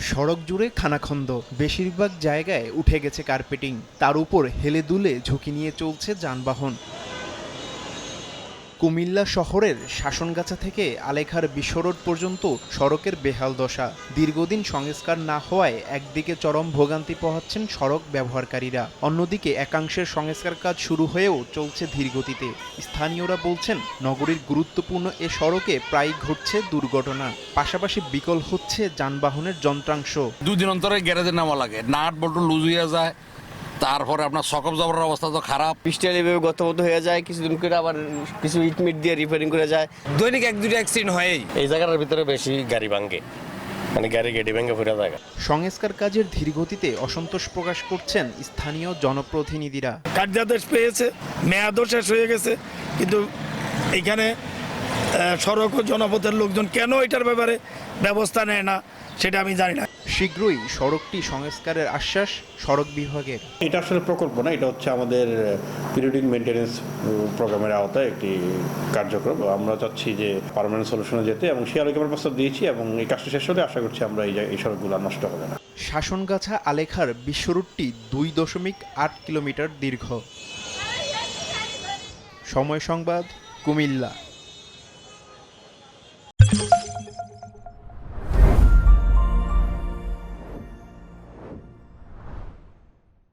সড়ক জুড়ে খানাখন্দ, বেশিরভাগ জায়গায় উঠে গেছে কার্পেটিং, তার উপর হেলে দুলে ঝুঁকি নিয়ে চলছে যানবাহন। কুমিল্লা শহরের শাসনগাছা থেকে আলেখার বিশ্ব রোড পর্যন্ত সড়কের বেহাল দশা। দীর্ঘদিন সংস্কার না হওয়ায় একদিকে চরম ভোগান্তি পোহাচ্ছেন সড়ক ব্যবহারকারীরা, অন্যদিকে একাংশের সংস্কার কাজ শুরু হয়েও চলছে ধীরগতিতে। স্থানীয়রা বলছেন, নগরীর গুরুত্বপূর্ণ এ সড়কে প্রায়ই ঘটছে দুর্ঘটনা, পাশাপাশি বিকল হচ্ছে যানবাহনের যন্ত্রাংশ। দুদিন অন্তরে গ্যারেজে নামা লাগে, নাট বল্টু লুজ হয়ে যায়, তারপরে আপনার সকপ জবরের অবস্থা তো খারাপ। পিস্টেল এভাবে গতমত হয়ে যায়, কিছুদিন করে আবার কিছু ইটমিট দিয়ে রিপেয়ারিং করে যায়। দৈনিক এক দুটো অ্যাক্সিডেন্ট হয়ই। এই জায়গাটার ভিতরে বেশি গাড়ি ভাঙে, মানে গাড়ি ভেঙে ফুরে যায়। সংস্কার কাজের ধীরগতিতে অসন্তোষ প্রকাশ করছেন স্থানীয় জনপ্রতিনিধিরা। কার্যাদেশ পেয়েছে, মেয়াদও শেষ হয়ে গেছে, কিন্তু এইখানে সড়ক ও জনপথের লোকজন কেন এটার ব্যাপারে ব্যবস্থা নেয় না সেটা আমি জানি না। শীঘ্রই সড়কটি সংস্কারের আশ্বাস সড়ক বিভাগের। এটা আসলে প্রকল্প না, এটা হচ্ছে আমাদের পিরিয়ডিক মেইনটেনেন্স প্রোগ্রামের আওতায় একটি কার্যক্রম। আমরা চাচ্ছি যে পার্মানেন্ট সলিউশনে যেতে, এবং সেই আলোকে আমরা প্রস্তাব দিয়েছি, এবং এই কাজটা শেষ হলে আশা করছি আমরা এই সড়কগুলো নষ্ট হবে না। শাসনগাছা আলেখার বিশ্ব রুটটি 2.8 কিলোমিটার দীর্ঘ। সময় সংবাদ, কুমিল্লা।